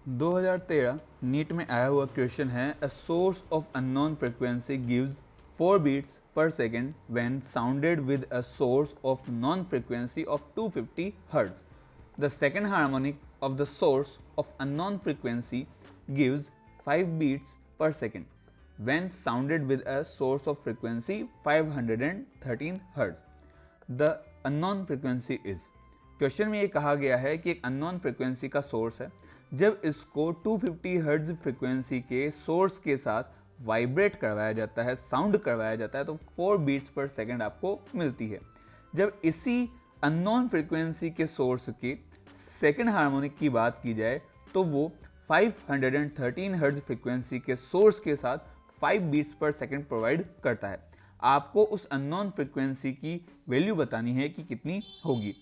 2013 NEET में आया हुआ क्वेश्चन है a source of unknown frequency gives 4 beats per second when sounded with a source of known frequency of 250 hertz. The second harmonic of the source of unknown frequency gives 5 beats per second when sounded with a source of frequency 513 Hz. The unknown frequency is. Question में ये कहा गया है कि एक unknown frequency का source है. जब इसको 250 हर्ट्ज फ्रीक्वेंसी के सोर्स के साथ वाइब्रेट करवाया जाता है, साउंड करवाया जाता है, तो 4 बीट्स पर सेकेंड आपको मिलती है. जब इसी अननोन फ्रीक्वेंसी के सोर्स की सेकेंड हार्मोनिक की बात की जाए तो वो 513 हर्ट्ज फ्रीक्वेंसी के सोर्स के साथ 5 बीट्स पर सेकेंड प्रोवाइड करता है. आपको उस अननोन फ्रीक्वेंसी की वैल्यू बतानी है कि कितनी होगी.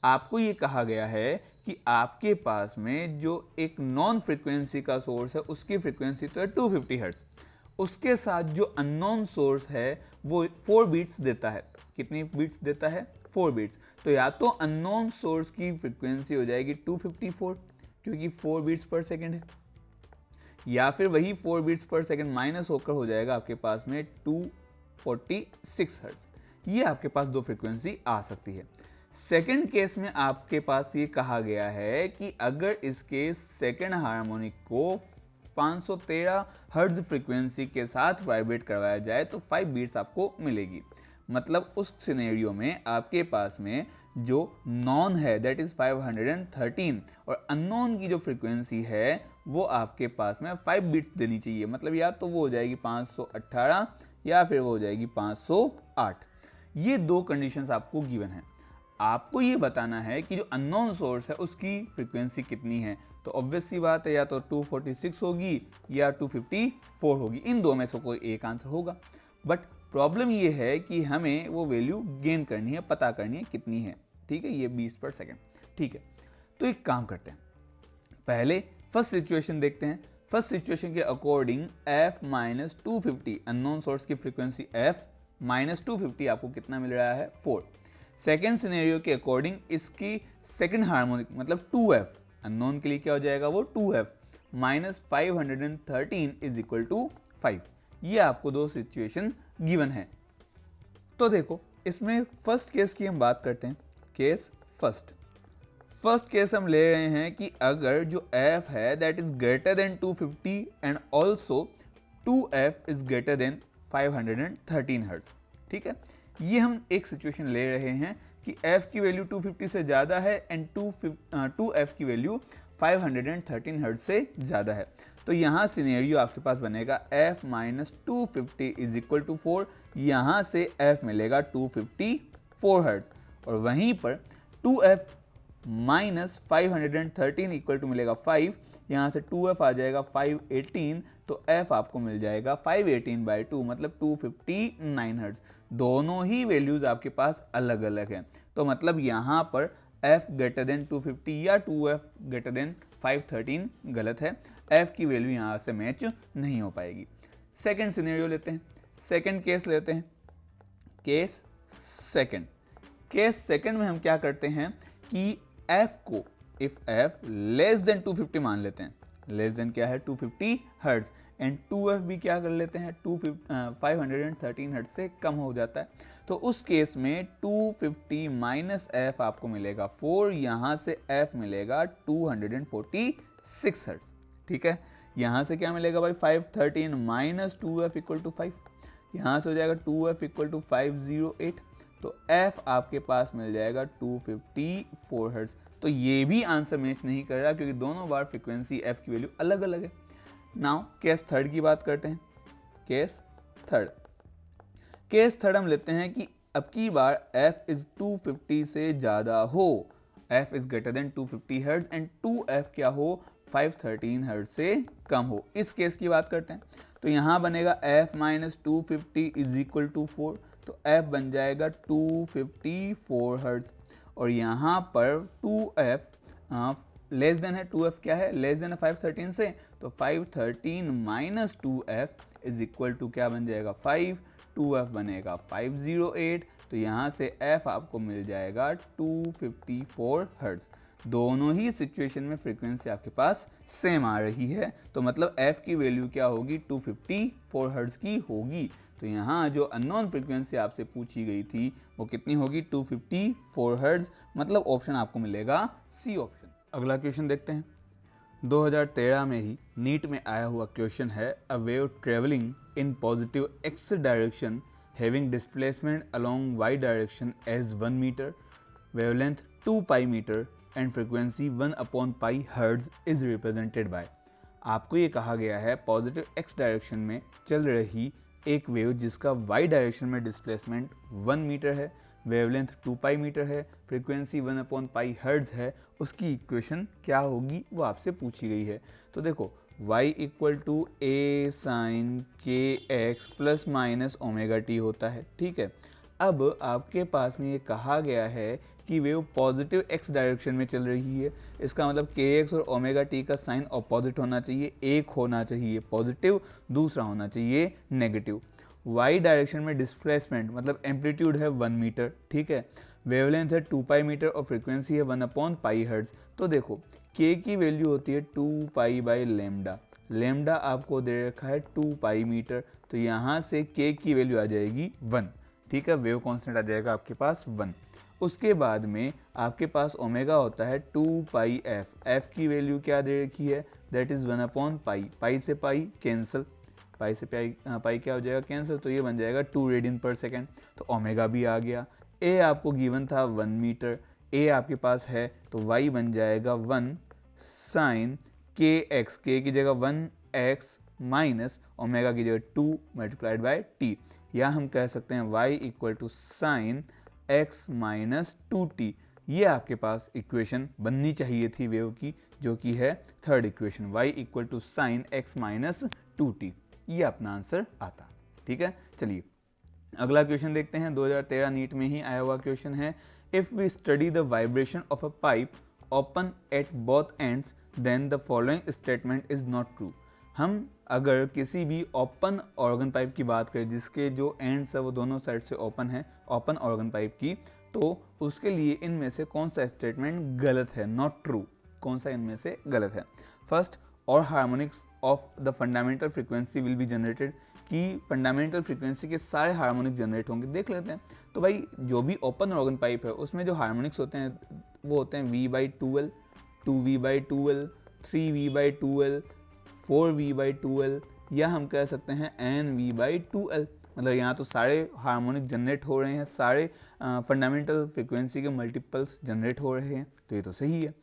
आपको ये कहा गया है कि आपके पास में जो एक नॉन फ्रीक्वेंसी का सोर्स है उसकी फ्रीक्वेंसी तो है 250 हर्ट्ज. उसके साथ जो अननोन सोर्स है वो 4 बीट्स देता है. कितनी बीट्स देता है? 4 बीट्स. तो या तो अननोन सोर्स की फ्रीक्वेंसी हो जाएगी 254 क्योंकि 4 बीट्स पर सेकेंड है, या फिर वही 4 बीट्स पर सेकेंड माइनस होकर हो जाएगा आपके पास में 246 हर्ट्ज. ये आपके पास दो फ्रीक्वेंसी आ सकती है. सेकेंड केस में आपके पास ये कहा गया है कि अगर इसके सेकेंड हार्मोनिक को 513 हर्ट्ज फ्रीक्वेंसी के साथ वाइब्रेट करवाया जाए तो 5 बीट्स आपको मिलेगी. मतलब उस सिनेरियो में आपके पास में जो नॉन है दैट इज 513 और अननोन की जो फ्रीक्वेंसी है वो आपके पास में 5 बीट्स देनी चाहिए. मतलब या तो वो हो जाएगी 518 या फिर वो हो जाएगी 508. ये दो कंडीशंस आपको गिवन है. आपको ये बताना है कि जो अननोन सोर्स है उसकी फ्रीक्वेंसी कितनी है. तो ऑब्वियस सी बात है या तो 246 होगी या 254 होगी. इन दो में से कोई एक आंसर होगा. बट प्रॉब्लम ये है कि हमें वो वैल्यू गेन करनी है, पता करनी है कितनी है. ठीक है, ये 20 पर सेकेंड. ठीक है, तो एक काम करते हैं, पहले फर्स्ट सिचुएशन देखते हैं. फर्स्ट सिचुएशन के according f minus 250 unknown source की फ्रीक्वेंसी f माइनस 250 आपको कितना मिल रहा है? 4. सेकेंड सिनेरियो के अकॉर्डिंग इसकी सेकेंड हार्मोनिक मतलब 2f अननोन के लिए क्या हो जाएगा? वो 2f minus 513 is equal to 5. ये आपको दो सिचुएशन गिवन है. तो देखो इसमें फर्स्ट केस की हम बात करते हैं. केस फर्स्ट केस हम ले रहे हैं कि अगर जो f है that is greater than 250 and also 2f is greater than 513 hertz. ठीक है, ये हम एक सिचुएशन ले रहे हैं कि f की वैल्यू 250 से ज़्यादा है एंड 2f की वैल्यू 513 हर्ट्ज से ज़्यादा है. तो यहाँ सिनेरियो आपके पास बनेगा f minus 250 is equal to 4. यहाँ से f मिलेगा 254 हर्ट्ज और वहीं पर 2f माइनस 513 इक्वल टू मिलेगा 5. यहाँ से 2f आ जाएगा 518. तो f आपको मिल जाएगा 518/2 मतलब 259 हर्ट्ज. दोनों ही वैल्यूज आपके पास अलग अलग हैं. तो मतलब यहाँ पर f ग्रेटर देन 250 या 2f ग्रेटर देन 513 गलत है. f की वैल्यू यहाँ से मैच नहीं हो पाएगी. सेकेंड सिनेरियो लेते हैं, सेकेंड केस लेते हैं. केस सेकेंड में हम क्या करते हैं कि f को इफ f लेस देन 250 मान लेते हैं. लेस देन क्या है? 250 हर्ट्ज एंड 2f भी क्या कर लेते हैं? 513 हर्ट्ज से कम हो जाता है. तो उस केस में 250 माइनस f आपको मिलेगा 4. यहाँ से f मिलेगा 246 हर्ट्ज. ठीक है, यहाँ से क्या मिलेगा भाई? 513 माइनस 2f इक्वल टू 5. यहाँ से हो जाएगा 2f इक्वल टू 508. तो f आपके पास मिल जाएगा 254 हर्ट्ज. तो ये भी आंसर मैच नहीं कर रहा क्योंकि दोनों बार फ्रीक्वेंसी f की वैल्यू अलग अलग है. नाउ केस थर्ड की बात करते हैं. केस थर्ड हम लेते हैं कि अब की बार f इज 250 से ज़्यादा हो. f is greater than 250 hertz and 2f क्या हो? 513 हर्ट्ज से कम हो. इस केस की बात करते हैं. तो यहाँ बनेगा f minus 250 is equal to 4. तो f बन जाएगा 254 हर्ट्ज और यहाँ पर 2f लेस देन है. 2f क्या है? लेस देन है 513 से. तो 513 minus 2f is equal to क्या बन जाएगा? 5. 2f बनेगा 508. तो यहाँ से f आपको मिल जाएगा 254 हर्ट्ज. दोनों ही सिचुएशन में फ्रीक्वेंसी आपके पास सेम आ रही है, तो मतलब f की वैल्यू क्या होगी 254 हर्ट्ज की होगी। तो यहाँ जो अननोन फ्रीक्वेंसी आपसे पूछी गई थी वो कितनी होगी 254 हर्ट्ज, मतलब ऑप्शन आपको मिलेगा सी ऑप्शन। अगला क्वेश्चन देखते हैं। 2013 में ही नीट में आया हुआ क्वेश्चन है, a wave travelling in positive X direction having displacement along Y direction as 1 metre, wavelength 2 pi metre and frequency 1 pi hertz is represented by. आपको ये कहा गया है पॉजिटिव एक्स डायरेक्शन में चल रही एक वेव जिसका वाई डायरेक्शन में डिस्प्लेसमेंट 1 मीटर है, वेवलेंथ 2 पाई मीटर है, फ्रीक्वेंसी 1 पाई हर्ट्ज है, उसकी इक्वेशन क्या होगी वो आपसे पूछी गई है। तो देखो y equal to A sine k x plus minus omega t होता है, ठीक है। अब आपके पास में ये कहा गया है कि वेव पॉजिटिव एक्स डायरेक्शन में चल रही है, इसका मतलब के एक्स और ओमेगा टी का साइन अपोजिट होना चाहिए, एक होना चाहिए पॉजिटिव, दूसरा होना चाहिए नेगेटिव। वाई डायरेक्शन में डिस्प्लेसमेंट मतलब एम्पलीट्यूड है 1 मीटर, ठीक है, वेवलेंथ है 2 पाई मीटर और फ्रीक्वेंसी है 1 पाई हर्ट्ज। तो देखो k की वैल्यू होती है 2 पाई बाई लेमडा, लेमडा आपको दे रखा है 2 पाई मीटर, तो यहाँ से k की वैल्यू आ जाएगी 1, ठीक है, वेव कांस्टेंट आ जाएगा आपके पास 1। उसके बाद में आपके पास ओमेगा होता है 2 पाई एफ, एफ की वैल्यू क्या दे रखी है, दैट इज 1 पाई, पाई से पाई कैंसिल, पाई से पाई क्या हो जाएगा कैंसिल, तो ये बन जाएगा 2 रेडियन पर सेकेंड, तो ओमेगा भी आ गया। ए आपको गिवन था 1 मीटर, ए आपके पास है तो वाई बन जाएगा 1 साइन के एक्स, के की जगह 1 एक्स माइनस ओमेगा की जगह 2 मल्टीप्लाइड बाय टी, या हम कह सकते हैं y equal to sine X minus 2t। ये आपके पास इक्वेशन बननी चाहिए थी वेव की, जो कि है third equation, y equal to sine X minus 2t, ये अपना आंसर आता, ठीक है। चलिए अगला क्वेश्चन देखते हैं। 2013 नीट में ही आया हुआ क्वेश्चन है, if we study the vibration of a pipe open at both ends then the following statement is not true. हम अगर किसी भी ओपन ऑर्गन पाइप की बात करें जिसके जो एंड्स है वो दोनों साइड से ओपन है, ओपन ऑर्गन पाइप की, तो उसके लिए इनमें से कौन सा स्टेटमेंट गलत है, नॉट ट्रू, कौन सा इनमें से गलत है। फर्स्ट, और harmonics of the fundamental frequency will be generated, कि फंडामेंटल फ्रीक्वेंसी के सारे हार्मोनिक्स जनरेट होंगे। देख लेते हैं, तो भाई जो भी ओपन ऑर्गन पाइप है उसमें जो हार्मोनिक्स होते हैं वो होते हैं v/2l, 2v/2l, 3v/2l, 4v/2l, या हम कह सकते हैं nv/2l। मतलब यहाँ तो सारे हार्मोनिक जनरेट हो रहे हैं, सारे फंडामेंटल फ्रीक्वेंसी के मल्टीपल्स जनरेट हो रहे हैं, तो ये तो सही है।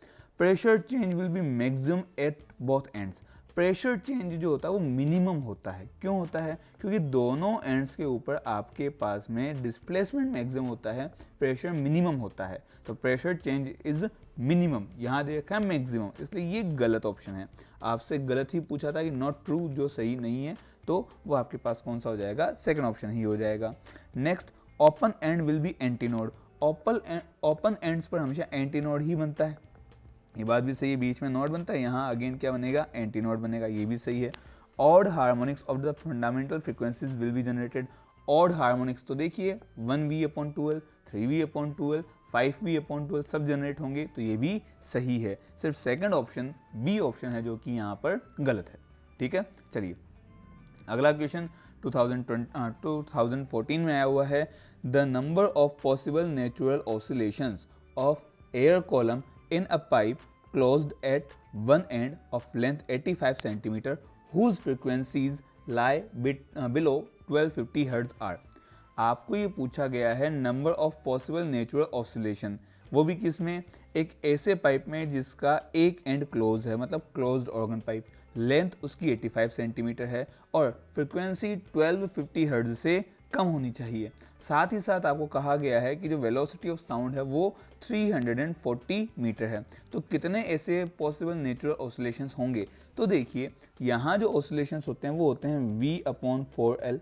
Pressure change will be maximum eight both ends, pressure change जो होता है वो मिनिमम होता है। क्यों होता है? क्योंकि दोनों एंड्स के ऊपर आपके पास में डिस्प्लेसमेंट मैक्सिमम होता है, प्रेशर मिनिमम होता है, तो प्रेशर चेंज इज मिनिमम, यहाँ दे रखा है मैक्सिमम, इसलिए ये गलत ऑप्शन है। आपसे गलत ही पूछा था कि नॉट ट्रू, जो सही नहीं है, तो वो आपके पास कौन सा हो जाएगा, सेकंड ऑप्शन ही हो जाएगा। Next, open and will be antinode, open ends पर हमेशा एंटीनोड ही बनता है, ये बात भी सही है, बीच में नोड बनता है, यहाँ अगेन क्या बनेगा, एंटी नोड बनेगा, ये भी सही है। Odd harmonics of the fundamental frequencies will be generated, odd harmonics तो देखिए 1v/2l, 3v/2l, 5v/2l सब जनरेट होंगे, तो ये भी सही है। सिर्फ सेकंड ऑप्शन बी ऑप्शन है जो कि यहाँ पर गलत है, ठीक है। चलिए अगला क्वेश्चन 2014 में आया हुआ है, the number of possible natural oscillations of air column in a pipe closed at one end of length 85 cm whose frequencies lie below 1250 Hz are। आपको ये पूछा गया है number of possible natural oscillation, वो भी किस में, एक ऐसे पाइप में जिसका एक एंड क्लोज है, मतलब क्लोज्ड ऑर्गन पाइप, लेंथ उसकी 85 सेंटीमीटर है और फ्रीक्वेंसी 1250 हर्ट्ज से कम होनी चाहिए। साथ ही साथ आपको कहा गया है कि जो वेलोसिटी ऑफ साउंड है वो 340 मीटर है। तो कितने ऐसे पॉसिबल नेचुरल ऑसिलेशंस होंगे, तो देखिए यहाँ जो ऑसिलेशंस होते हैं वो होते हैं v/4l,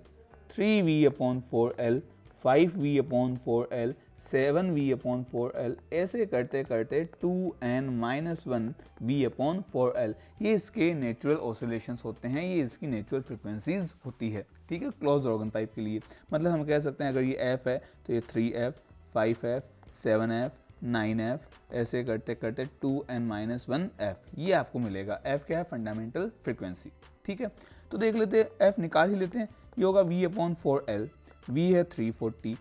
3v/4l, 5v/4l, 7v/4l, ऐसे करते करते 2n-1v/4l, ये इसके नेचुरल ऑसिलेशंस होते हैं, ये इसकी नेचुरल फ्रीक्वेंसीज होती है, ठीक है, क्लोज ऑर्गन पाइप के लिए। मतलब हम कह सकते हैं अगर ये f है तो ये 3f, 5f, 7f, 9f, ऐसे करते करते 2n-1f, ये आपको मिलेगा। f क्या है? Fundamental frequency. ठीक है, तो देख लेते हैं, f निकाल ही लेते हैं। ये होगा v/4l, v है 340,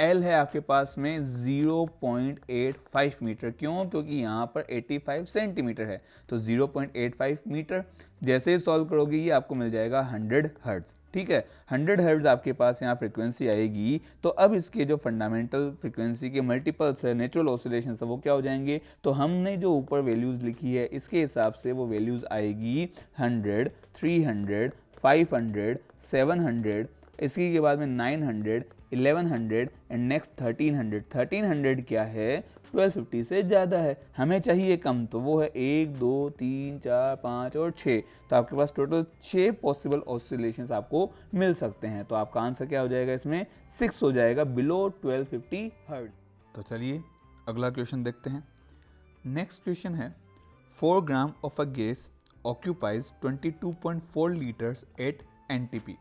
L है आपके पास में 0.85 मीटर। क्यों? क्योंकि यहाँ पर 85 सेंटीमीटर है, तो 0.85 मीटर। जैसे ही सॉल्व करोगे ये आपको मिल जाएगा 100 हर्ट्ज। ठीक है, 100 हर्ट्ज आपके पास यहाँ फ्रीक्वेंसी आएगी। तो अब इसके जो फंडामेंटल फ्रीक्वेंसी के मल्टीपल्स है, नेचुरल ऑसिलेशन है, वो क्या हो जाएंगे? तो हमने जो ऊपर वैल्यूज़ लिखी है इसके हिसाब से वो वैल्यूज़ आएगी 100, 300, 500, 700, इसकी के बाद में 900, 1100 एंड नेक्स्ट 1300। 1300 क्या है? 1250 से ज़्यादा है। हमें चाहिए कम, तो वो है 1, 2, 3, 4, 5 और 6। तो आपके पास टोटल 6 पॉसिबल ऑसिलेशंस आपको मिल सकते हैं। तो आपका आंसर क्या हो जाएगा? इसमें 6 हो जाएगा, बिलो 1250 हर्ट्ज। तो चलिए अगला क्वेश्चन देखते हैं। नेक्स्ट क्वेश्चन है 4 gram of a gas occupies 22.4 liters at NTP.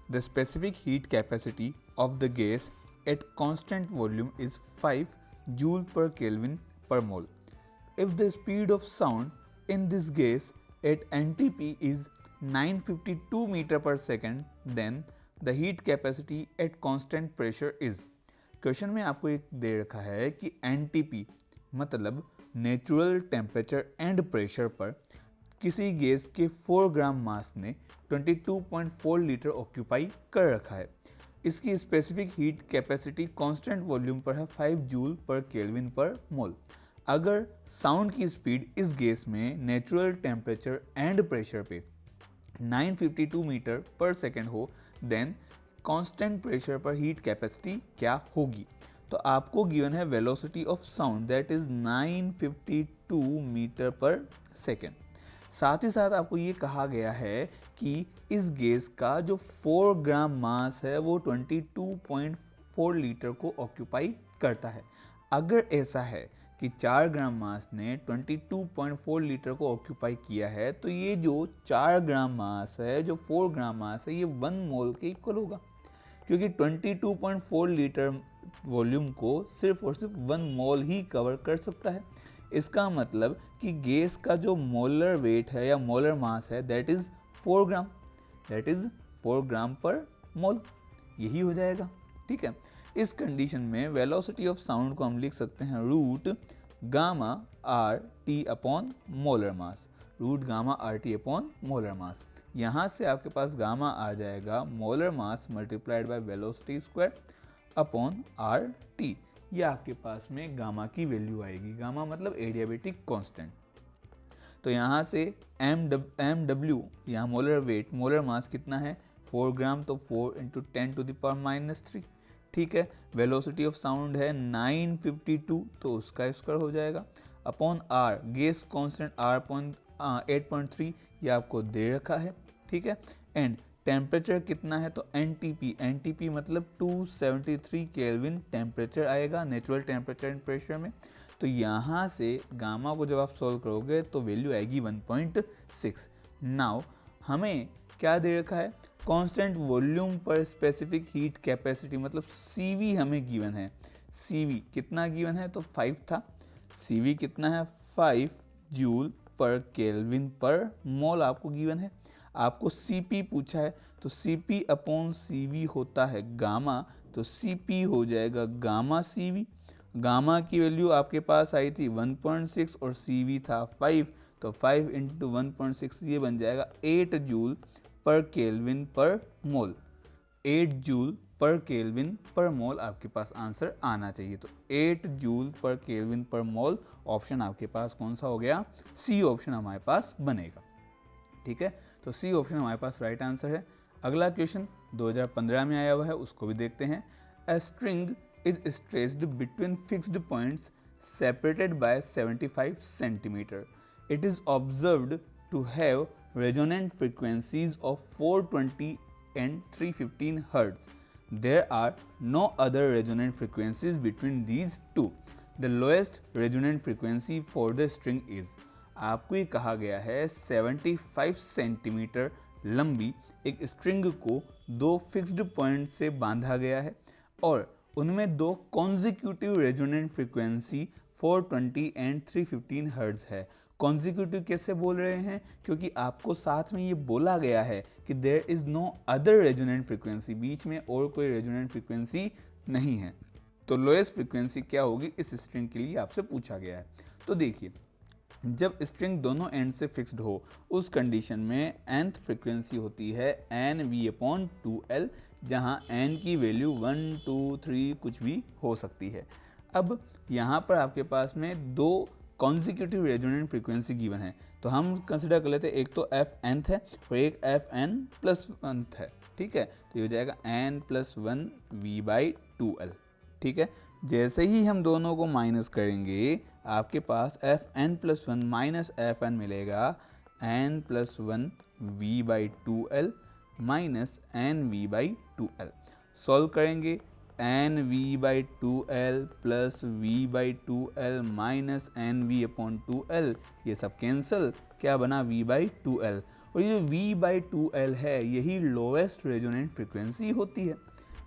The specific heat capacity of the gas at constant volume is 5 joule per Kelvin per mole. If the speed of sound in this gas at NTP is 952 meter per second, then the heat capacity at constant pressure is. Question में आपको एक दे रखा है कि NTP मतलब natural temperature and pressure पर किसी gas के 4 ग्राम मास ने 22.4 लीटर ऑक्यूपाई कर रखा है। इसकी specific heat capacity constant volume पर है 5 जूल पर केल्विन पर मोल। अगर साउंड की स्पीड इस गैस में नेचुरल टेम्परेचर एंड प्रेशर पे 952 मीटर पर सेकेंड हो, देन कांस्टेंट प्रेशर पर हीट कैपेसिटी क्या होगी? तो आपको गिवन है velocity of sound that is 952 metre per second. साथ ही साथ आपको ये कहा गया है कि इस गैस का जो 4 ग्राम मास है वो 22.4 लीटर को ऑक्यूपाई करता है। अगर ऐसा है कि 4 ग्राम मास ने 22.4 लीटर को ऑक्यूपाई किया है, तो ये जो 4 ग्राम मास है, जो 4 ग्राम मास है, ये 1 मोल के इक्वल होगा, क्योंकि 22.4 लीटर वॉल्यूम को सिर्फ और सिर्फ 1 मोल ही कवर कर सकता है। इसका मतलब कि गैस का जो मोलर वेट है या मोलर मास है that is 4 gram, that is 4 ग्राम पर मोल, यही हो जाएगा। ठीक है, इस कंडीशन में वेलोसिटी ऑफ साउंड को हम लिख सकते हैं root gamma R T upon molar mass, root gamma R T upon molar mass. यहाँ से आपके पास गामा आ जाएगा molar mass multiplied by velocity square upon R T. ये आपके पास में गामा की वैल्यू आएगी। गामा मतलब एडियाबेटिक कांस्टेंट। तो यहाँ से एम डब्ल्यू, यहाँ मोलर वेट, मोलर मास कितना है? 4 ग्राम, तो 4 × 10⁻³ ठीक है। वेलोसिटी ऑफ साउंड है 952, तो उसका स्क्वायर हो जाएगा upon R, gas constant R 8.3 ये आपको दे रखा है। ठीक है, एंड टेम्परेचर कितना है? तो एनटीपी मतलब 273 केल्विन टेम्परेचर आएगा नेचुरल टेम्परेचर एंड प्रेशर में। तो यहाँ से गामा को जब आप सॉल्व करोगे तो वैल्यू आएगी 1.6। नाउ हमें क्या दे रखा है? कांस्टेंट वॉल्यूम पर स्पेसिफिक हीट कैपेसिटी मतलब CV हमें गिवन है। CV कितना गिवन है? तो 5 था। CV कितना है? 5 जूल पर केल्विन पर मोल आपको गिवन है। आपको CP पूछा है, तो CP अपॉन CV होता है गामा, तो CP हो जाएगा गामा CV। गामा की वैल्यू आपके पास आई थी 1.6 और CV था 5, तो 5 × 1.6 ये बन जाएगा 8 जूल पर केल्विन पर मोल। 8 जूल पर केल्विन पर मोल आपके पास आंसर आना चाहिए। तो 8 जूल पर केल्विन पर मोल ऑप्शन आपके पास कौन सा हो गया? C ऑप्शन हमारे पास बनेगा। ठीक है, तो C ऑप्शन हमारे पास राइट आंसर है। अगला क्वेश्चन 2015 में आया हुआ है, उसको भी देखते हैं। A string is stretched between fixed points separated by 75 centimetre. It is observed to have resonant frequencies of 420 and 315 Hz. There are no other resonant frequencies between these two. The lowest resonant frequency for the string is. आपको ये कहा गया है 75 centimetre लंबी एक string को 2 fixed point से बांधा गया है और उनमें 2 consecutive resonant frequency 420 and 315 hertz है। कॉन्जिक्यूटिव कैसे बोल रहे हैं, क्योंकि आपको साथ में ये बोला गया है कि there is no other resonant frequency, बीच में और कोई रेजोनेंट फ्रीक्वेंसी नहीं है। तो लोएस्ट फ्रीक्वेंसी क्या होगी इस स्ट्रिंग के लिए आपसे पूछा गया है। तो देखिए, जब स्ट्रिंग दोनों एंड से फिक्स्ड हो उस कंडीशन में nth फ्रीक्वेंसी होती है nv/2L, जहां n की वैल्यू 1, 2, 3 कुछ भी हो सकती है। अब यहाँ पर आपके पास में दो कॉन्जिक्यूटिव रेजोनेंट फ्रीक्वेंसी गिवन है, तो हम कंसिडर कर लेते हैं, एक तो fnth है और एक fn+1 है। ठीक है, तो ये हो जाएगा n+1 v/2L। ठीक है, जैसे ही हम दोनों को माइनस करेंगे आपके पास fn+1 माइनस fn मिलेगा n+1 v/2L minus nv/2L। Solve करेंगे nv/2L plus v/2L minus nv/2L, ये सब कैंसिल, क्या बना v/2L। और ये जो v/2L है यही लोएस्ट रेजोनेंट फ्रीक्वेंसी होती है,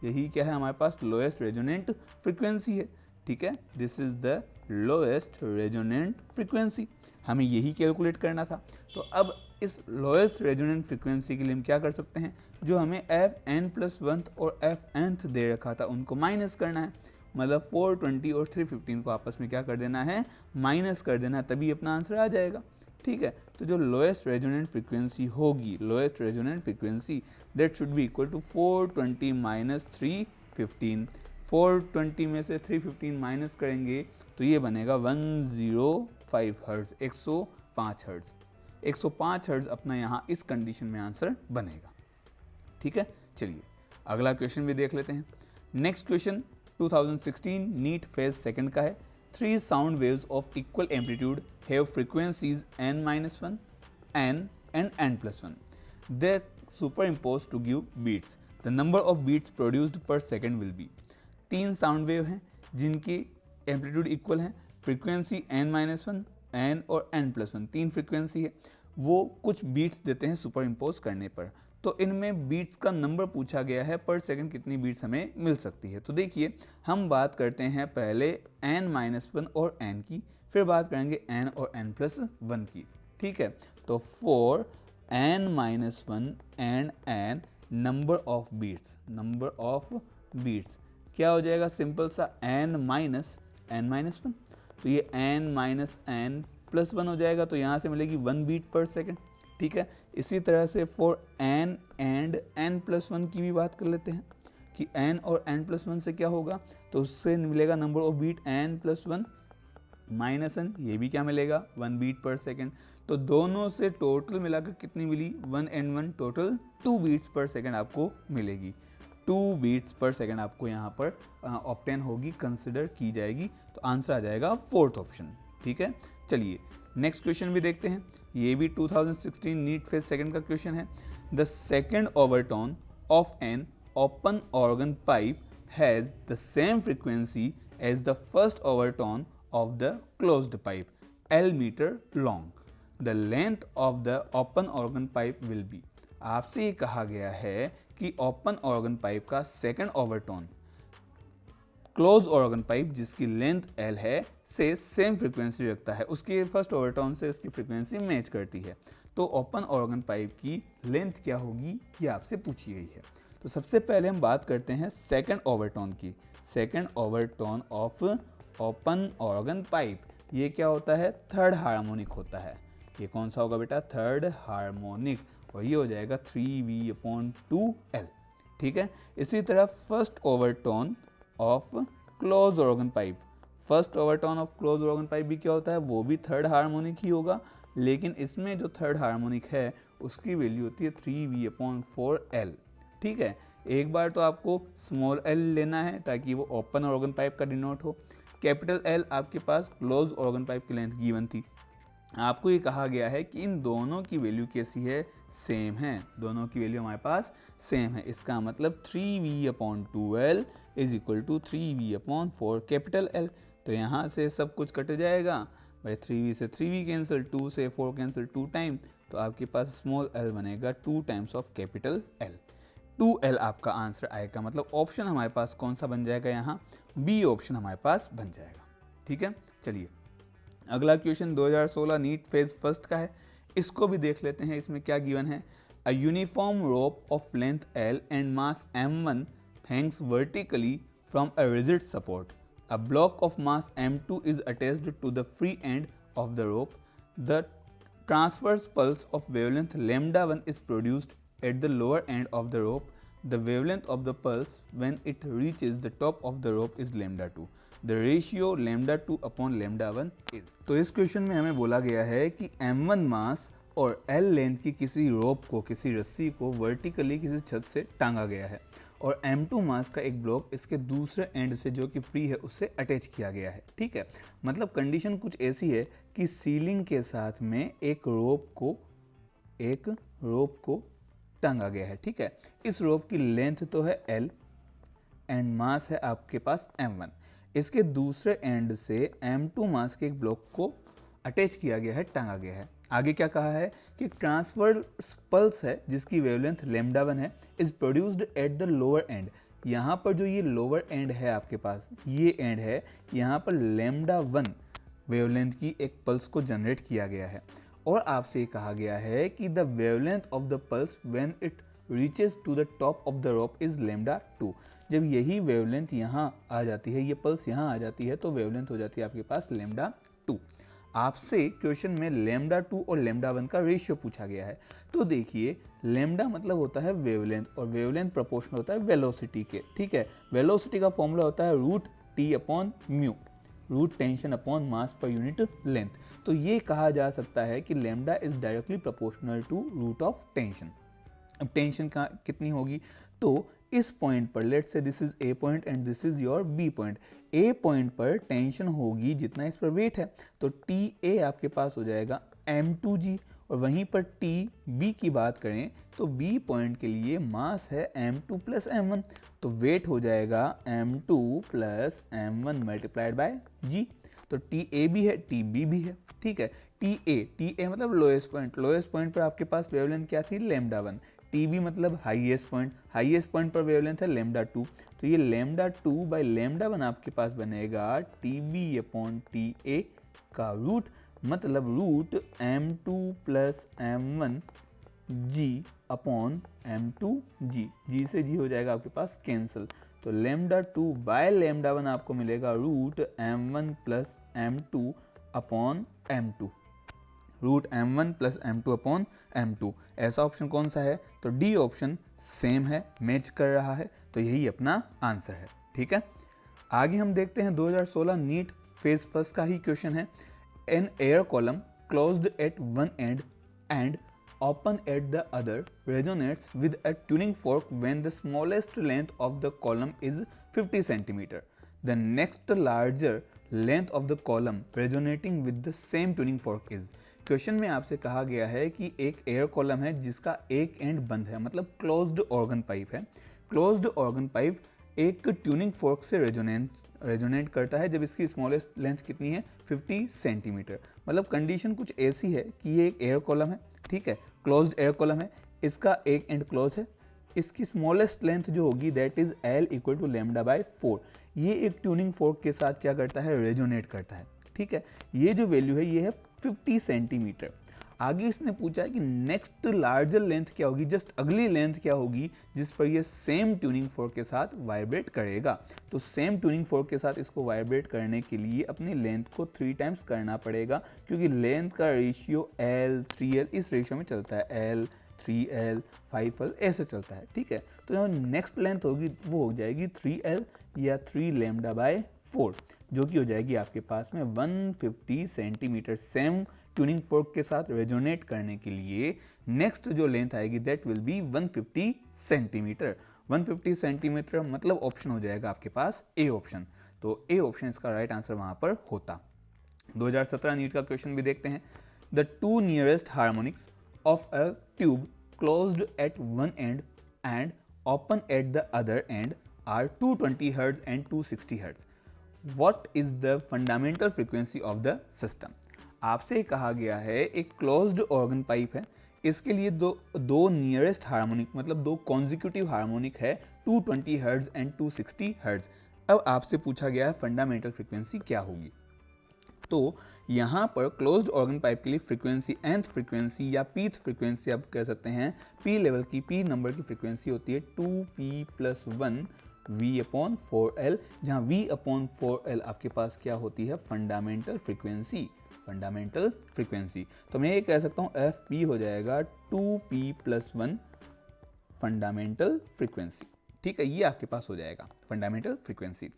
यही क्या है हमारे पास लोएस्ट रेजोनेंट फ्रीक्वेंसी है। ठीक है, this is the lowest resonant frequency, हमें यही कैलकुलेट करना था। तो अब इस लोएस्ट रेजोनेंट फ्रीक्वेंसी के लिए हम क्या कर सकते हैं, जो हमें fn+1 और fnth दे रखा था उनको माइनस करना है, मतलब 420 और 315 को आपस में क्या कर देना है, माइनस कर देना है, तभी अपना आंसर आ जाएगा। ठीक है, तो जो लोएस्ट रेजोनेंट फ्रीक्वेंसी होगी, lowest resonant frequency that should be equal to 420 minus 315। 420 में से 315 माइनस करेंगे तो ये बनेगा 105 हर्ट्ज, 105 हर्ट्ज। 105 हर्ट्ज अपना यहाँ इस कंडीशन में आंसर बनेगा। ठीक है, चलिए अगला क्वेश्चन भी देख लेते हैं। Next question 2016 NEET phase second का है। 3 sound waves of equal amplitude have frequencies n-1, n and n+1. They superimposed to give beats. The number of beats produced per second will be. 3 sound wave हैं जिनकी amplitude equal है, frequency n-1, n और n+1, 3 frequency है, वो कुछ beats देते हैं super impose करने पर। तो इनमें बीट्स का नंबर पूछा गया है, पर सेकंड कितनी बीट्स हमें मिल सकती है। तो देखिए, हम बात करते हैं पहले n-1 और n की, फिर बात करेंगे n और n+1 की। ठीक है, तो for n-1 and n number of beats क्या हो जाएगा, सिंपल सा n-1, तो ये n-n+1 हो जाएगा, तो यहाँ से मिलेगी 1 बीट पर सेकेंड। ठीक है, इसी तरह से फॉर n एंड n+1 की भी बात कर लेते हैं कि n और n+1 से क्या होगा, तो उससे मिलेगा number of beat n+1 minus n, ये भी क्या मिलेगा 1 बीट पर सेकेंड। तो दोनों से टोटल मिलाकर कितनी मिली, 1 and 1 total 2 beats per second आपको मिलेगी। 2 बीट्स पर सेकेंड आपको यहाँ पर ऑब्टेन होगी, कंसिडर की जाएगी, तो आंसर आ जाएगा 4th ऑप्शन। ठीक है, चलिए नेक्स्ट क्वेश्चन भी देखते हैं, ये भी 2016 नीट फेज सेकंड का क्वेश्चन है। The second overtone of an open organ pipe has the same frequency as the first overtone of the closed pipe, L metre long. The length of the open organ pipe will be. आपसे ये कहा गया है कि open organ pipe का second overtone close organ pipe जिसकी length L है से सेम फ्रीक्वेंसी रखता है, उसके फर्स्ट ओवरटोन से उसकी फ्रीक्वेंसी मैच करती है। तो ओपन ऑर्गन पाइप की लेंथ क्या होगी ये आपसे पूछी गई है। तो सबसे पहले हम बात करते हैं सेकंड ओवरटोन की। Second overtone of open organ pipe, ये क्या होता है, थर्ड हार्मोनिक होता है। ये कौन सा होगा बेटा, थर्ड हार्मोनिक, और ये हो जाएगा 3v/2L। ठीक है, इसी तरह first overtone of close organ pipe, first overtone of close organ pipe भी क्या होता है, वो भी थर्ड हार्मोनिक ही होगा, लेकिन इसमें जो थर्ड हार्मोनिक है उसकी वैल्यू होती है 3v/4L। ठीक है, एक बार तो आपको स्मॉल l लेना है ताकि वो ओपन ऑर्गन पाइप का डिनोट हो, कैपिटल L आपके पास क्लोज ऑर्गन पाइप की लेंथ गिवन थी। आपको ये कहा गया है कि इन दोनों की वैल्यू कैसी है, सेम है, दोनों की वैल्यू हमारे पास सेम है। इसका मतलब 3v/2L is equal to 3v/4 capital L। तो यहाँ से सब कुछ कट जाएगा भाई, 3v से 3v कैंसिल, 2 से 4 कैंसिल 2 टाइम, तो आपके पास स्मॉल l बनेगा 2 times of capital L। 2L आपका आंसर आएगा, मतलब ऑप्शन हमारे पास कौन सा बन जाएगा, यहाँ बी ऑप्शन हमारे पास बन जाएगा। ठीक है, चलिए अगला क्वेश्चन 2016 नीट फेज फर्स्ट का है, इसको भी देख लेते हैं। इसमें क्या गिवन है, a uniform rope of length L and mass M1 hangs vertically from a rigid support. A block of mass M2 is attached to the free end of the rope. The transverse pulse of wavelength lambda 1 is produced at the lower end of the rope. The wavelength of the pulse when it reaches the top of the rope is lambda 2. The ratio lambda 2 upon lambda 1 is. तो इस question में हमें बोला गया है कि M1 मास और L length की किसी रोप को, किसी रस्सी को वर्टिकली किसी छत से टांगा गया है और M2 मास का एक ब्लॉक इसके दूसरे एंड से जो कि फ्री है उससे अटैच किया गया है। ठीक है, मतलब कंडीशन कुछ ऐसी है कि सीलिंग के साथ में एक रोप को टांगा गया है। ठीक है, इस रोप की लेंथ तो है L एंड मास है आपके पास M1। इसके दूसरे एंड से M2 मास के एक ब्लॉक को अटैच किया गया है, टांगा गया है। आगे क्या कहा है कि ट्रांसवर्स पल्स है जिसकी वेवलेंथ लैम्डा 1 है, is produced at the lower and. यहाँ पर जो ये लोअर एंड है आपके पास, ये एंड है, यहाँ पर लैम्डा 1 वेवलेंथ की एक पल्स को जनरेट किया गया है और आपसे ये कहा गया है कि the wavelength of the pulse when it reaches to the top of the rope is lambda 2। जब यही वेवलेंथ यहाँ आ जाती है, ये पल्स यहाँ आ जाती है, तो वेवलेंथ हो जाती है आपके पास लैम्डा 2। आपसे क्वेश्चन में लैम्डा 2 और लैम्डा 1 का रेशियो पूछा गया है। तो देखिए, लैम्डा मतलब होता है वेवलेंथ और वेवलेंथ प्रोपोर्शनल होता है वेलोसिटी के। ठीक है, वेलोसिटी का फॉर्मूला होता है root T upon mu, root tension upon mass per unit length. तो ये कहा जा सकता है कि lambda is directly proportional to root of tension. अब टेंशन का कितनी होगी, तो इस पॉइंट पर let's say this is A point and this is your B point. A point पर टेंशन होगी जितना इस पर वेट है, तो टी ए आपके पास हो जाएगा m2g, और वहीं पर टी बी की बात करें तो बी पॉइंट के लिए मास है m2 प्लस m1, तो वेट हो जाएगा m2 plus m1 multiplied by g। तो टी ए भी है, टी बी भी है। ठीक है, टी ए मतलब लोएस्ट पॉइंट पर आपके पास वेवलेंथ क्या थी, लैम्डा 1। टी बी मतलब हाईएस्ट पॉइंट पर वेवलेंथ है लैम्डा 2। तो ये लैम्डा 2 बाय लैम्डा 1 आपके पास बनेगा T B upon T A का रूट, मतलब root m2 plus m1 g upon m2 g से g हो जाएगा आपके पास कैंसिल। तो लैम्डा 2 बाय लैम्डा 1 आपको मिलेगा root m1 plus m2 upon m2, root m1 plus m2 upon m2। ऐसा ऑप्शन कौन सा है, तो डी ऑप्शन सेम है, मैच कर रहा है, तो यही अपना आंसर है। ठीक है, आगे हम देखते हैं 2016 नीट फेज फर्स्ट का ही क्वेश्चन है। An air column closed at one end and open at the other resonates with a tuning fork when the smallest length of the column is 50 cm. The next larger length of the column resonating with the same tuning fork is. Question में आपसे कहा गया है कि एक air column है जिसका एक एंड बंद है, मतलब क्लोज्ड ऑर्गन पाइप है। क्लोज्ड ऑर्गन पाइप एक ट्यूनिंग फोर्क से रेजोनेट करता है जब इसकी स्मॉलेस्ट लेंथ कितनी है, 50 सेंटीमीटर। मतलब कंडीशन कुछ ऐसी है कि ये एक एयर कॉलम है, ठीक है, क्लोज्ड एयर कॉलम है, इसका एक एंड क्लोज है, इसकी स्मॉलेस्ट लेंथ जो होगी that is L equal to lambda by 4। ये एक ट्यूनिंग फोर्क के साथ क्या करता है, रेजोनेट करता है। ठीक है, ये जो वैल्यू है ये है 50 सेंटीमीटर। आगे इसने पूछा है कि नेक्स्ट लार्जर लेंथ क्या होगी, जस्ट अगली लेंथ क्या होगी जिस पर ये सेम ट्यूनिंग फोर्क के साथ वाइब्रेट करेगा। तो सेम ट्यूनिंग फोर्क के साथ इसको वाइब्रेट करने के लिए अपनी लेंथ को 3 टाइम्स करना पड़ेगा, क्योंकि लेंथ का रेशियो L 3L इस रेशियो में चलता है, L 3L 5L ऐसे चलता है। ठीक है, तो जो नेक्स्ट लेंथ होगी वो हो जाएगी 3L या 3 लैम्डा बाय 4, जो कि हो जाएगी आपके पास में 150 सेंटीमीटर। सेम ट्यूनिंग फोर्क के साथ रेजोनेट करने के लिए नेक्स्ट जो लेंथ आएगी that will be 150 centimetre. 150 centimetre मतलब ऑप्शन हो जाएगा आपके पास ए ऑप्शन। तो ए ऑप्शन इसका राइट आंसर वहां पर होता। 2017 नीट का क्वेश्चन भी देखते हैं। The two nearest harmonics of a tube closed at one end and open at the other end are 220 hertz and 260 hertz. What is the fundamental frequency of the system? आपसे कहा गया है एक closed organ pipe है, इसके लिए दो nearest harmonic मतलब दो कॉन्जिक्यूटिव हार्मोनिक है 220 हर्ट्ज एंड 260 हर्ट्ज। अब आपसे पूछा गया है फंडामेंटल फ्रीक्वेंसी क्या होगी। तो यहाँ पर क्लोज्ड ऑर्गन पाइप के लिए फ्रीक्वेंसी nth फ्रीक्वेंसी या pth फ्रीक्वेंसी आप कह सकते हैं, p लेवल की p नंबर की फ्रीक्वेंसी होती है 2p+1 v/4l, जहाँ v/4l आपके पास क्या होती है, फंडामेंटल फ्रीक्वेंसी। फंडामेंटल फ्रीक्वेंसी तो मैं ये कह सकता हूँ fp हो जाएगा 2p+1 फंडामेंटल फ्रीक्वेंसी। ठीक है, ये आपके पास हो जाएगा फंडामेंटल फ्रीक्वेंसी।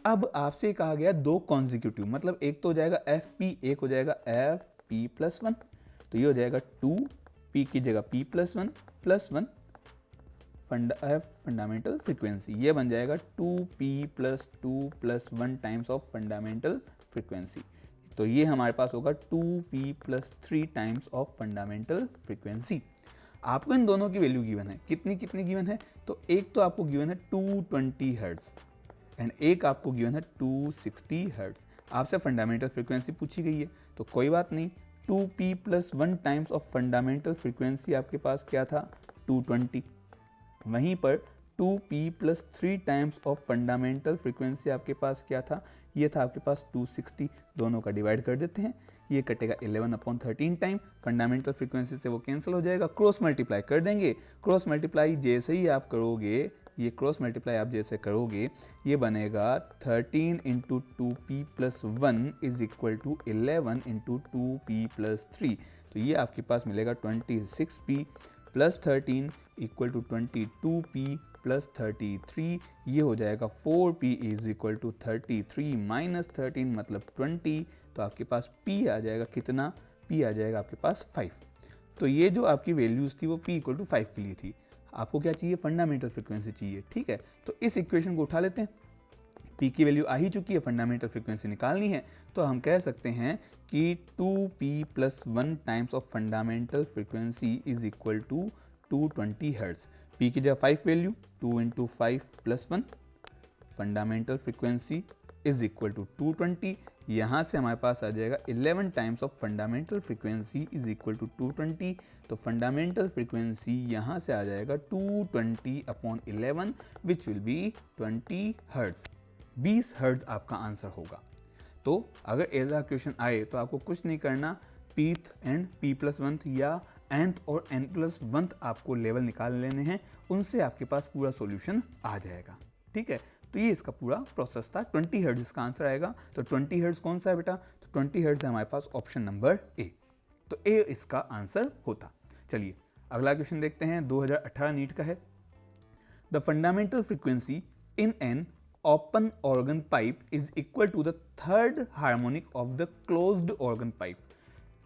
अब आपसे कहा गया दो कॉन्जिक्यूटिव, मतलब एक तो हो जाएगा fp, एक हो जाएगा fp+1, तो ये हो जाएगा 2p की जगह p+1 फंडामेंटल फ्रीक्वेंसी, ये बन जाएगा 2p+2+1 times of fundamental frequency. तो ये हमारे पास होगा 2p+3 times of fundamental frequency. आपको इन दोनों की वैल्यू गिवन है, कितनी कितनी गिवन है, तो एक तो आपको गिवन है 220 हर्ट्ज एंड एक आपको गिवन है 260 हर्ट्ज। आपसे फंडामेंटल फ्रीक्वेंसी पूछी गई है, तो कोई बात नहीं, 2p+1 times of fundamental frequency आपके पास क्या था, 220। वहीं पर 2p+3 times of fundamental frequency आपके पास क्या था, ये था आपके पास 260। दोनों का डिवाइड कर देते हैं, ये कटेगा 11/13 टाइम, फंडामेंटल फ्रीक्वेंसी से वो कैंसिल हो जाएगा, क्रॉस मल्टीप्लाई कर देंगे। क्रॉस मल्टीप्लाई जैसे ही आप करोगे, ये क्रॉस मल्टीप्लाई आप जैसे करोगे, ये बनेगा 13 × 2p+1 is equal to 11 × 2p+3, तो ये आपके पास मिलेगा 26p+13 इक्वल टू 22p+33, ये हो जाएगा 4p इज इक्वल टू 33 - 13 मतलब 20, तो आपके पास p आ जाएगा कितना, p आ जाएगा आपके पास 5। तो ये जो आपकी वैल्यूज थी वो p = 5 के लिए थी। आपको क्या चाहिए, फंडामेंटल फ्रीक्वेंसी चाहिए। ठीक है, तो इस इक्वेशन को उठा लेते हैं, p की वैल्यू आ ही चुकी है, फंडामेंटल फ्रीक्वेंसी निकालनी है, तो हम कह सकते हैं कि 2p+1 times of fundamental frequency is equal to 220 hertz. p की जगह 5 value, 2 × 5+1 fundamental frequency is equal to 220। यहाँ से हमारे पास आ जाएगा 11 times of fundamental frequency is equal to 220, तो फंडामेंटल फ्रीक्वेंसी यहाँ से आ जाएगा 220/11 which will be 20 hertz. 20 hertz आपका आंसर होगा। तो अगर ऐसा क्वेश्चन आए तो आपको कुछ नहीं करना, pth एंड p+1 या nth और n+1 आपको लेवल निकाल लेने हैं, उनसे आपके पास पूरा सॉल्यूशन आ जाएगा। ठीक है, तो ये इसका पूरा प्रोसेस था। 20 हर्ट्ज इसका आंसर आएगा। तो 20 हर्ट्ज कौन सा है बेटा, तो 20 हर्ट्ज है हमारे पास ऑप्शन नंबर ए, तो ए इसका आंसर होता। चलिए अगला क्वेश्चन देखते हैं, 2018 नीट का है। The fundamental frequency in an open organ pipe is equal to the third harmonic of the closed organ pipe.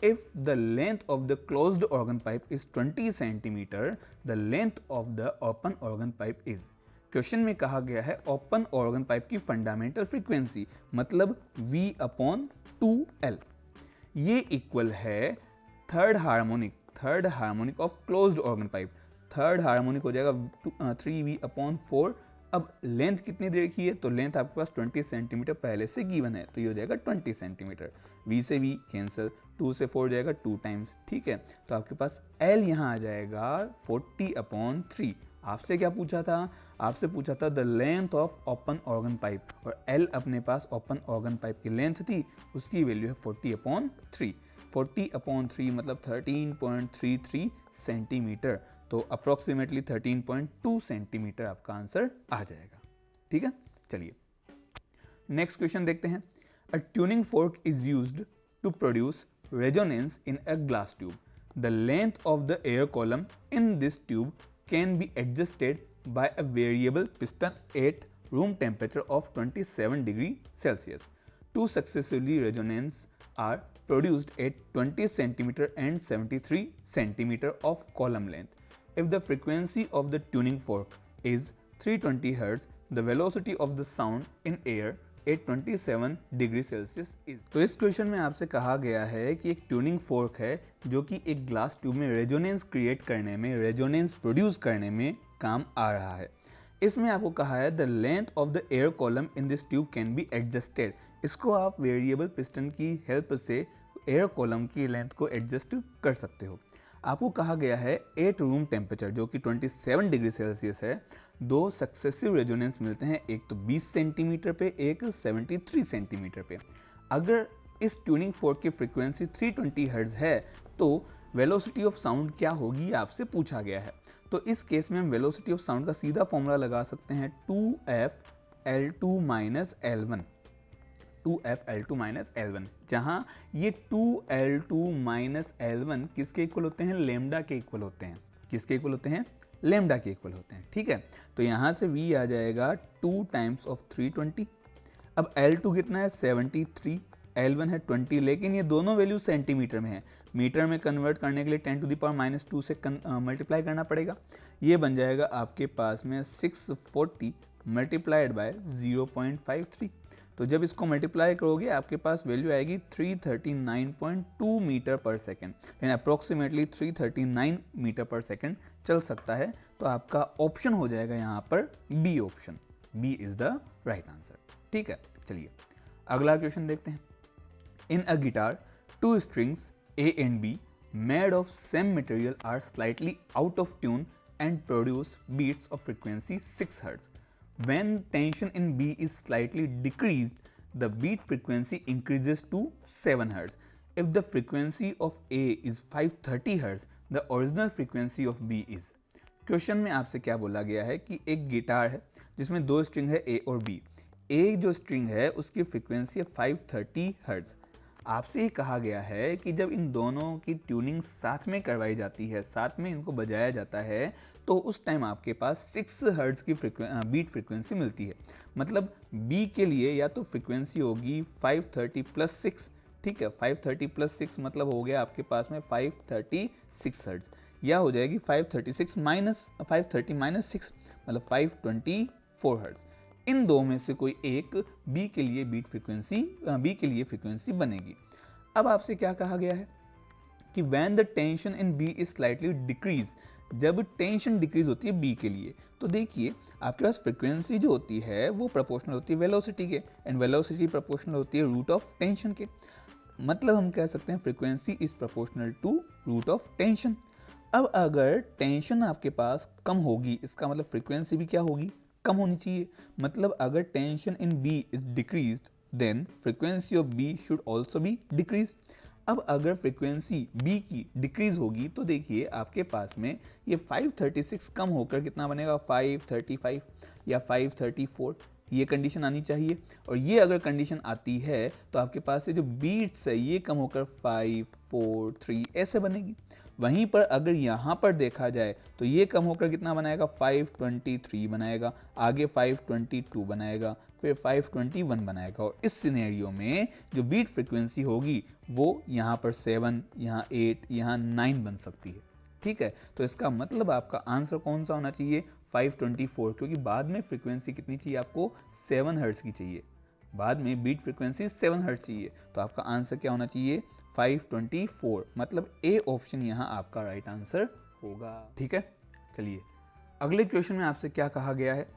If the length of the closed organ pipe is 20 cm, the length of the open organ pipe is। Question में कहा गया है open organ pipe की fundamental frequency, मतलब v/2l, ये equal है third harmonic of closed organ pipe. Third harmonic हो जाएगा 3v/4। अब लेंथ कितनी दे रखी है, तो लेंथ आपके पास 20 सेंटीमीटर पहले से गिवन है, तो ये हो जाएगा 20 सेंटीमीटर। v से v कैंसिल, 2 से 4 जाएगा 2 टाइम्स। ठीक है, तो आपके पास l यहाँ आ जाएगा 40/3। आपसे क्या पूछा था, आपसे पूछा था the length of open organ pipe, और l अपने पास ओपन ऑर्गन पाइप की लेंथ थी, उसकी वैल्यू है 40/3। 40/3 मतलब 13.33 सेंटीमीटर, तो अप्रोक्सीमेटली 13.2 सेंटीमीटर आपका आंसर आ जाएगा। ठीक है, चलिए नेक्स्ट क्वेश्चन देखते हैं। A tuning fork is used to produce resonance in a glass tube. The length of the air column in this tube can be adjusted by a variable piston at room temperature of 27 degree Celsius. Two successively resonance are produced at 20 centimeter and 73 centimeter of column length. If the frequency of the tuning fork is 320 Hz, the velocity of the sound in air at 27 degree Celsius is। तो इस question में आपसे कहा गया है कि एक tuning fork है जो कि एक ग्लास ट्यूब में रेजोनेंस क्रिएट करने में, रेजोनेंस प्रोड्यूस करने में काम आ रहा है। इसमें आपको कहा है the length of the air column in this tube can be adjusted. इसको आप वेरिएबल पिस्टन की हेल्प से एयर कॉलम की लेंथ को एडजस्ट कर सकते हो। आपको कहा गया है एट रूम टेम्परेचर जो कि 27 डिग्री सेल्सियस है, दो सक्सेसिव रेजोनेंस मिलते हैं, एक तो 20 सेंटीमीटर पे, एक 73 सेंटीमीटर पे। अगर इस ट्यूनिंग फोर्क की फ्रीक्वेंसी 320 हर्ट्ज है तो वेलोसिटी ऑफ साउंड क्या होगी आपसे पूछा गया है। तो इस केस में हम वेलोसिटी ऑफ साउंड का सीधा फॉर्मूला लगा सकते हैं 2f माइनस L1, जहां ये 2L2 माइनस L1 किसके इक्वल होते हैं, लेमडा के इक्वल होते हैं। किसके इक्वल होते हैं, लेमडा के इक्वल होते हैं। ठीक है, तो यहां से V आ जाएगा 2 टाइम्स ऑफ 320। अब L2 कितना है 73, L1 है 20, लेकिन ये दोनों वैल्यू सेंटीमीटर में है। मीटर में कन्वर्ट करने के लिए 10⁻⁻2 से मल्टीप्लाई करना पड़ेगा। ये बन जाएगा आपके पास में 640 मल्टीप्लाइड बाय 0.53। तो जब इसको मल्टीप्लाई करोगे आपके पास वैल्यू आएगी 339.2 मीटर पर सेकेंड, यानी अप्रोक्सीमेटली 339 मीटर पर सेकेंड चल सकता है। तो आपका ऑप्शन हो जाएगा यहाँ पर B option, B is the right answer. ठीक है, चलिए अगला क्वेश्चन देखते हैं। In a guitar, two strings A and B made of same material are slightly out of tune and produce beats of frequency 6 Hz. When tension in B is slightly decreased, the beat frequency increases to 7 Hz. If the frequency of A is 530 Hz, the original frequency of B is. Question में आपसे क्या बोला गया है कि एक guitar है जिसमें दो स्ट्रिंग है A और B। A जो स्ट्रिंग है उसकी फ्रीक्वेंसी है 530 हर्ट्ज। आपसे ये कहा गया है कि जब इन दोनों की ट्यूनिंग साथ में करवाई जाती है, साथ में इनको बजाया जाता है, तो उस टाइम आपके पास 6 हर्ट्ज की बीट फ्रीक्वेंसी मिलती है। मतलब B के लिए या तो फ्रीक्वेंसी होगी 530 प्लस 6, ठीक है, 530 प्लस 6 मतलब हो गया आपके पास में 536 हर्ट्ज, या हो जाएगी 530 माइनस 6 मतलब 524 हर्ट्ज। इन दो में से कोई एक बी के लिए फ्रीक्वेंसी बनेगी। अब आपसे क्या कहा गया है कि when the tension in B is slightly decrease, जब टेंशन डिक्रीज होती है बी के लिए, तो देखिए आपके पास फ्रीक्वेंसी जो होती है वो प्रोपोर्शनल होती है वेलोसिटी के, एंड वेलोसिटी प्रोपोर्शनल होती है रूट ऑफ टेंशन के। मतलब हम कह सकते हैं frequency is proportional to root of tension. अब अगर टेंशन आपके पास कम होगी, इसका मतलब फ्रीक्वेंसी भी क्या होगी, कम होनी चाहिए। मतलब अगर tension in B is decreased then frequency of B should also be decrease. अब अगर फ्रीक्वेंसी बी की डिक्रीज होगी तो देखिए आपके पास में ये 536 कम होकर कितना बनेगा, 535 या 534, ये कंडीशन आनी चाहिए। और ये अगर कंडीशन आती है तो आपके पास से जो बीट्स है ये कम होकर 5 4 3 ऐसे बनेगी। वहीं पर अगर यहाँ पर देखा जाए तो ये कम होकर कितना बनाएगा, 523 बनाएगा, आगे 522 बनाएगा, फिर 521 बनाएगा। और इस सिनेरियो में जो बीट फ्रीक्वेंसी होगी वो यहाँ पर 7, यहाँ 8, यहाँ 9 बन सकती है। ठीक है, तो इसका मतलब आपका आंसर कौन सा होना चाहिए, 524, क्योंकि बाद में फ्रीक्वेंसी कितनी चाहिए आपको, 7 हर्ट्ज की चाहिए। बाद में बीट फ्रीक्वेंसी 7 हर्ट्ज चाहिए, तो आपका आंसर क्या होना चाहिए, 524। मतलब ए ऑप्शन यहाँ आपका राइट आंसर होगा। ठीक है, चलिए अगले क्वेश्चन में आपसे क्या कहा गया है।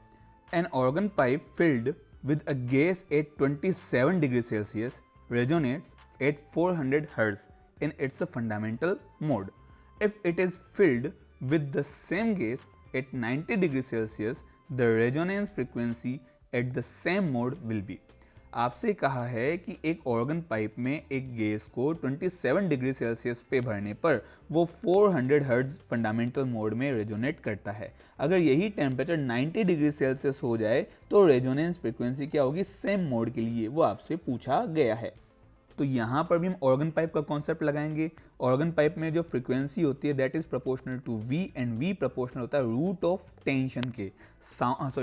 An organ pipe filled with a gas at 27 degree Celsius resonates at 400 Hz in its fundamental mode. If it is filled with the same gas at 90 degrees Celsius, the resonance frequency at the same mode will be. आपसे कहा है कि एक organ pipe में एक gas को 27 degree Celsius पे भरने पर वो 400 हर्ट्ज फंडामेंटल मोड में रेजोनेट करता है। अगर यही टेम्परेचर 90 डिग्री सेल्सियस हो जाए तो रेजोनेंस फ्रीक्वेंसी क्या होगी, सेम मोड के लिए, वो आपसे पूछा गया है। तो यहाँ पर भी हम ऑर्गन पाइप का कॉन्सेप्ट लगाएंगे। ऑर्गन पाइप में जो फ्रीक्वेंसी होती है that is proportional to V, and V proportional होता है रूट ऑफ टेंशन के,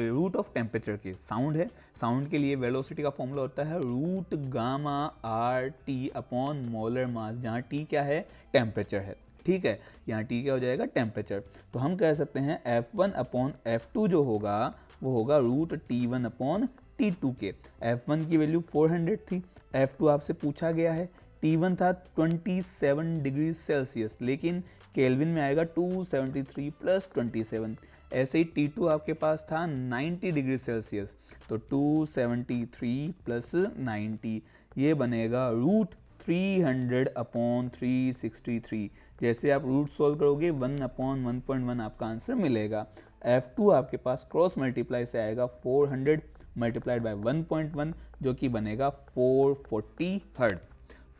रूट ऑफ टेम्परेचर के। साउंड है, साउंड के लिए वेलोसिटी का फॉर्मूला होता है root gamma R T upon molar mass, जहाँ टी क्या है, टेम्परेचर है। ठीक है, यहाँ टी क्या हो जाएगा, टेम्परेचर। तो हम कह सकते हैं F1 अपॉन F2 जो होगा वो होगा रूट T1 अपॉन T2 के। F1 की वैल्यू 400 थी, F2 आपसे पूछा गया है, T1 था 27 डिग्री सेल्सियस, लेकिन केल्विन में आएगा 273 प्लस 27। ऐसे ही T2 आपके पास था 90 डिग्री सेल्सियस, तो 273 प्लस 90 ये बनेगा रूट 300 अपॉन 363। जैसे आप रूट सोल्व करोगे 1 अपॉन 1.1 आपका आंसर मिलेगा। F2 आपके पास क्रॉस मल्टीप्लाई से आएगा 400 मल्टीप्लाइड बाय 1.1 जो कि बनेगा 440 हर्ट्ज।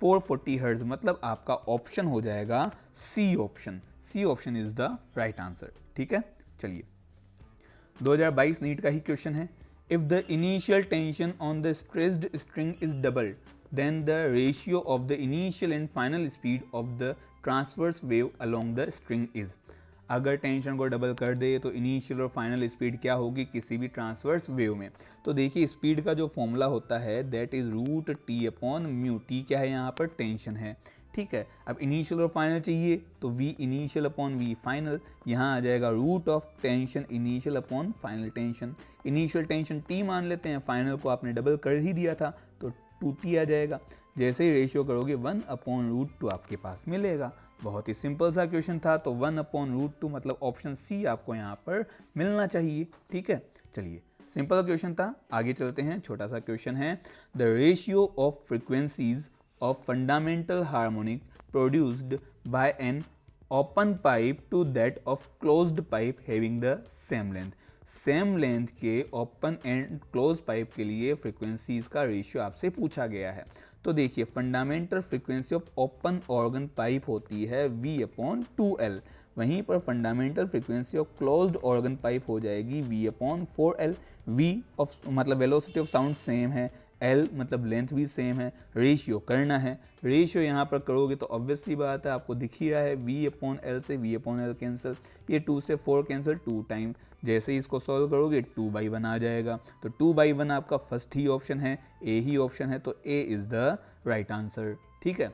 440 हर्ट्ज, मतलब आपका ऑप्शन हो जाएगा C option. C option is the right answer. ठीक है, चलिए 2022 नीट का ही क्वेश्चन है। If the initial tension on the stressed string is doubled then the ratio of the initial and final speed of the transverse wave along the string is. अगर tension को double कर दे तो initial और final speed क्या होगी किसी भी ट्रांसवर्स वेव में। तो देखिए स्पीड का जो फॉर्मूला होता है that is root T upon mu. T क्या है यहाँ पर, टेंशन है। ठीक है, अब इनिशियल और फाइनल चाहिए तो V initial upon V final, यहाँ आ जाएगा root of tension initial upon final tension. Initial tension T मान लेते हैं, फाइनल को आपने डबल कर ही दिया था तो 2t आ जाएगा। जैसे ही रेशियो करोगे 1/√2 आपके पास मिलेगा। बहुत ही सिंपल सा क्वेश्चन था, तो 1/√2 मतलब ऑप्शन सी आपको यहाँ पर मिलना चाहिए। ठीक है, चलिए सिंपल क्वेश्चन था, आगे चलते हैं। छोटा सा क्वेश्चन है, the ratio of frequencies of fundamental harmonic produced by an open pipe to that of closed pipe having the same length। Same length के ओपन एंड क्लोज पाइप के लिए फ्रीक्वेंसीज का रेशियो आपसे पूछा गया है। तो देखिए fundamental frequency of open organ pipe होती है V/2L, वहीं पर fundamental frequency of closed organ pipe हो जाएगी V/4L। V ऑफ मतलब वेलोसिटी ऑफ साउंड सेम है, L मतलब लेंथ भी सेम है, रेशियो करना है। रेशियो यहाँ पर करोगे तो ऑब्वियस सी बात है, आपको दिख ही रहा है V/L से V/L कैंसिल, ये 2 से 4 कैंसिल 2 टाइम। जैसे ही इसको सॉल्व करोगे 2/1 आ जाएगा, तो 2/1 आपका फर्स्ट ही ऑप्शन है, ए ही ऑप्शन है, तो A is the right answer. ठीक है,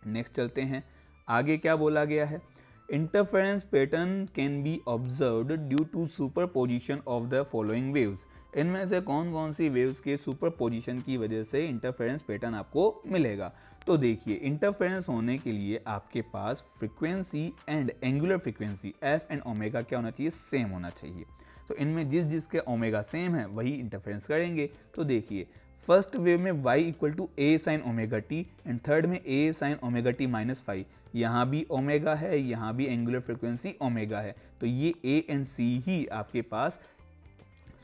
नेक्स्ट चलते हैं। आगे क्या बोला गया है, interference pattern can be observed due to superposition of the following waves. इनमें से कौन कौन सी वेव्स के सुपरपोजिशन की वजह से इंटरफेरेंस पैटर्न आपको मिलेगा। तो देखिए इंटरफेरेंस होने के लिए आपके पास frequency and angular frequency f and omega क्या होना चाहिए, सेम होना चाहिए। तो इनमें जिसके ओमेगा सेम है वही इंटरफेरेंस करेंगे। तो देखिए फर्स्ट वेव में y = a sin omega T and third में a sin ओमेगा टी -5, यहाँ भी ओमेगा है, यहाँ भी एंगुलर फ्रीक्वेंसी ओमेगा है, तो ये a एंड c ही आपके पास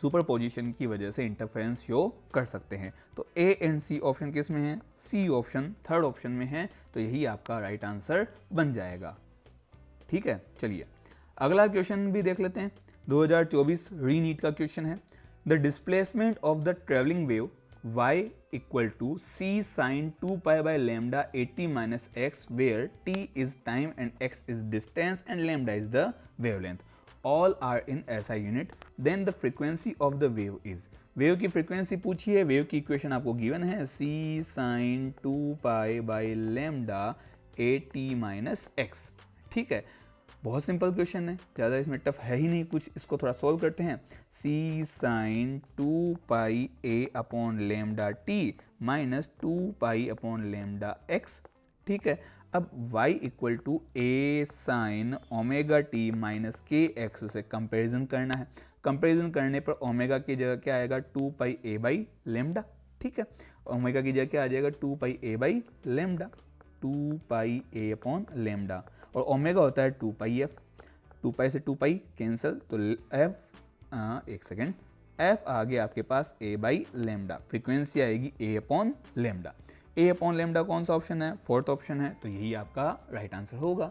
सुपरपोजिशन की वजह से इंटरफेरेंस शो कर सकते हैं। तो a एंड c ऑप्शन किस में है, c ऑप्शन थर्ड ऑप्शन में है, तो यही आपका राइट आंसर बन जाएगा। ठीक है, चलिए अगला क्वेश्चन भी देख लेते हैं। 2024 रीनीट का क्वेश्चन है, the displacement of the travelling wave y = c sin 2π/λ 80 - x where t is time and x is distance and λ is the wavelength, all are in SI unit, then the frequency of the wave is। Wave की frequency पूछी है, wave की equation आपको given है c sin 2π/λ 80 - x। ठीक है, बहुत simple question है, ज़्यादा इसमें टफ है ही नहीं कुछ। इसको थोड़ा सॉल्व करते हैं। c sin 2πa/λ t - 2π/λ x। ठीक है, अब y = a sin omega t - kx से कंपैरिजन करना है। कंपैरिजन करने पर ओमेगा की जगह क्या आएगा, 2πa/λ। ठीक है, ओमेगा की जगह क्या आ जाएगा, 2πa/λ, 2πa/λ, और ओमेगा होता है 2πf, 2π से 2π कैंसिल, तो एक सेकेंड, f आ गया आपके पास a/λ, फ्रीक्वेंसी आएगी a/λ। a/λ कौन सा ऑप्शन है, फोर्थ ऑप्शन है, तो यही आपका राइट आंसर होगा।